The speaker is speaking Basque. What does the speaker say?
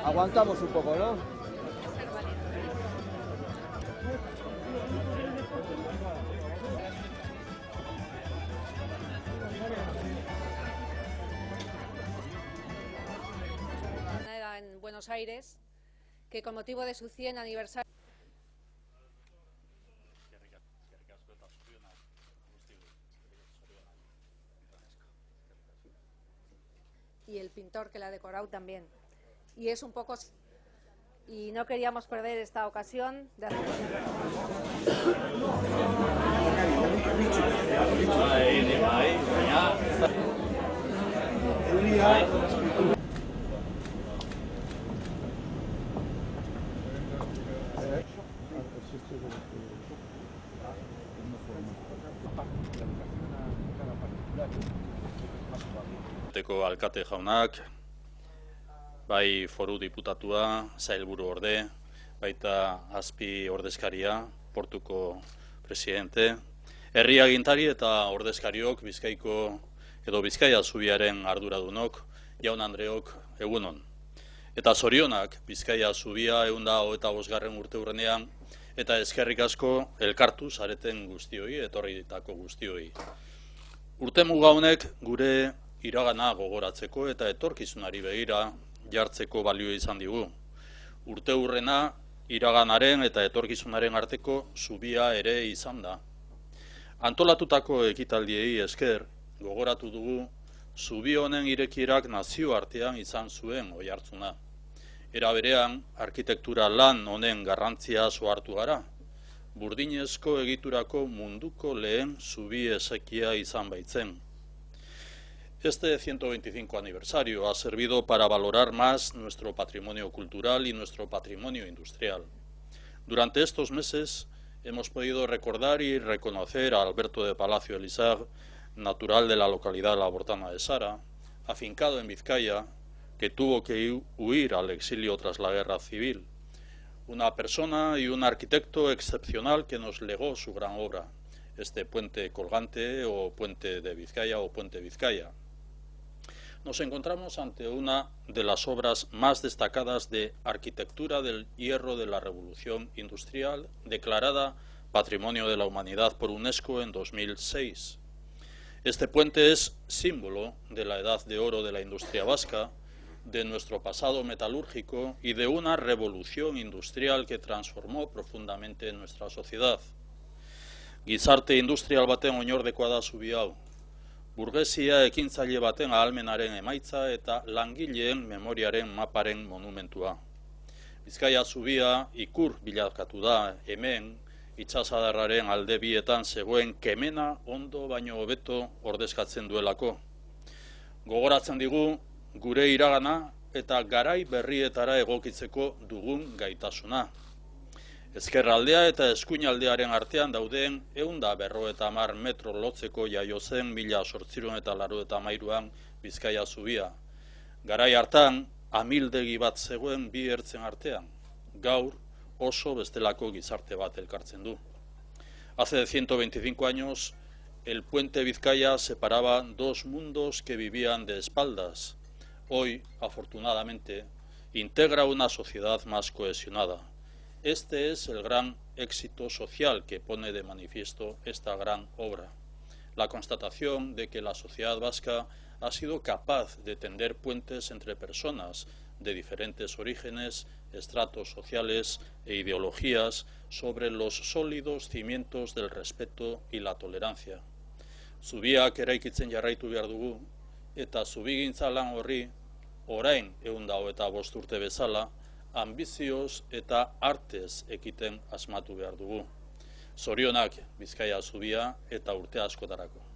Aguantamos un poco, ¿no? En Buenos Aires, que con motivo de su 100 aniversario y el pintor que la ha decorado también. Y es un poco... Y no queríamos perder esta ocasión de hacer... Alkate jaunak, bai foru diputatua, sailburu orde, baita azpi ordezkaria, portuko presidente, herri agintari eta ordezkariok Bizkaiko edo Bizkaia zubiaren arduradunok, jaun Andreok egunon. Eta zorionak Bizkaia zubia 125. urteurrenean eta eskerrik asko elkartu zareten guztioi, etorritako guztioi. Urtemuga honek gure iragana gogoratzeko eta etorkizunari begira jartzeko balio izan digu. Urteurrena iraganaren eta etorkizunaren arteko zubia ere izan da. Antolatutako ekitaldiei esker gogoratu dugu zubi honen irekierak nazioartean izan zuen oihartzuna. Era berean, arkitektura lan honen garrantzia ohartu gara. Burdinezko egiturako munduko lehen zubi esekia izan baitzen. Este 125 aniversario ha servido para valorar más nuestro patrimonio cultural y nuestro patrimonio industrial. Durante estos meses hemos podido recordar y reconocer a Alberto de Palacio Elizag, natural de la localidad de La Bortana de Sara, afincado en Vizcaya, que tuvo que huir al exilio tras la guerra civil. Una persona y un arquitecto excepcional que nos legó su gran obra, este puente colgante o puente de Vizcaya o puente Vizcaya. Nos encontramos ante una de las obras más destacadas de arquitectura del hierro de la Revolución Industrial, declarada Patrimonio de la Humanidad por UNESCO en 2006. Este puente es símbolo de la edad de oro de la industria vasca, de nuestro pasado metalúrgico y de una revolución industrial que transformó profundamente nuestra sociedad. Gizarte industrial baten oinordekoa da zubi hau. Burgesia ekintzaile baten ahalmenaren emaitza eta langileen memoriaren maparen monumentua. Bizkaia zubia ikur bilakatu da hemen itsasadarraren alde bietan zegoen kemena ondo baino hobeto ordezkatzen duelako. Gogoratzen digu gure iragana eta garai berrietara egokitzeko dugun gaitasuna. Ezkerraldea eta eskuinaldearen artean dauden 150 metro lotzeko jaio zen 1883an Bizkaia zubia. Garai hartan, amildegi bat zegoen bi ertzen artean. Gaur oso bestelako gizarte bat elkartzen du. Hace 125 años, el puente Vizcaya separaba dos mundos que vivían de espaldas. Hoy, afortunadamente, integra una sociedad más cohesionada. Este es el gran éxito social que pone de manifiesto esta gran obra. La constatación de que la sociedad vasca ha sido capaz de tender puentes entre personas de diferentes orígenes, estratos sociales e ideologías sobre los sólidos cimientos del respeto y la tolerancia. Zubiak eraikitzen jarraitu behar dugu, eta zubigintza lan horri, orain 125 urte bezala, ambizioz eta artez ekiten asmatu behar dugu. Zorionak Bizkaia zubia eta urte askotarako.